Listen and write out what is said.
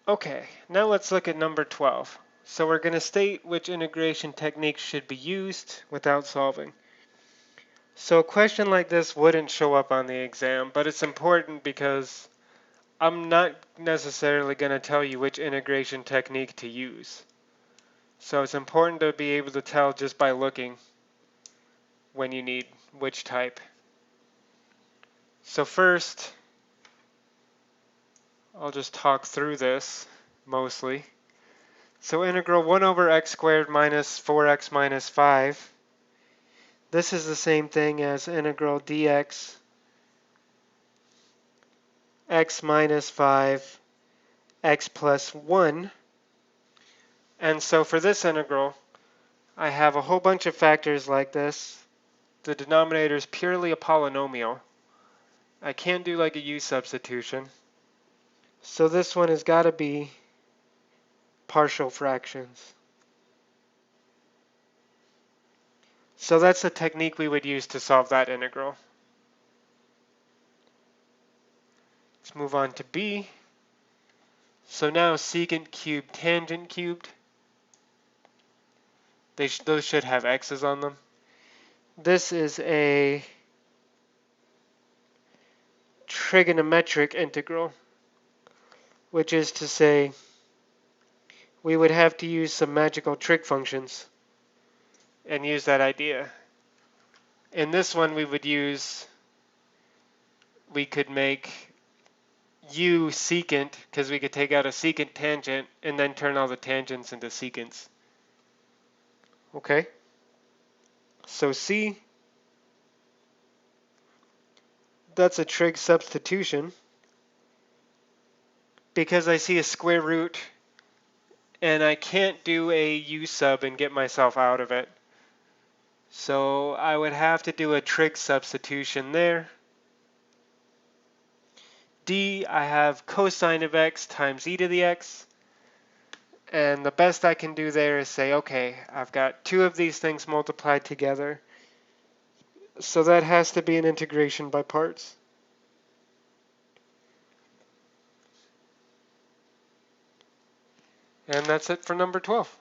Okay, now let's look at number 12. So we're going to state which integration techniques should be used without solving. So a question like this wouldn't show up on the exam, but it's important because I'm not necessarily going to tell you which integration technique to use. So it's important to be able to tell just by looking when you need which type. So first, I'll just talk through this mostly. So integral 1 over x squared minus 4x minus 5. This is the same thing as integral dx x minus 5 x plus 1. And so for this integral, I have a whole bunch of factors like this. The denominator is purely a polynomial. I can't do like a u substitution. So this one has got to be partial fractions. So that's the technique we would use to solve that integral. Let's move on to B. So now secant cubed, tangent cubed. Those should have x's on them. This is a trigonometric integral, which is to say we would have to use some magical trig functions and use that idea. In this one we could make u secant because we could take out a secant tangent and then turn all the tangents into secants. Okay? So C, that's a trig substitution because I see a square root and I can't do a u sub and get myself out of it. So I would have to do a trig substitution there. D, I have cosine of x times e to the x. And the best I can do there is say, okay, I've got two of these things multiplied together. So that has to be an integration by parts. And that's it for number 12.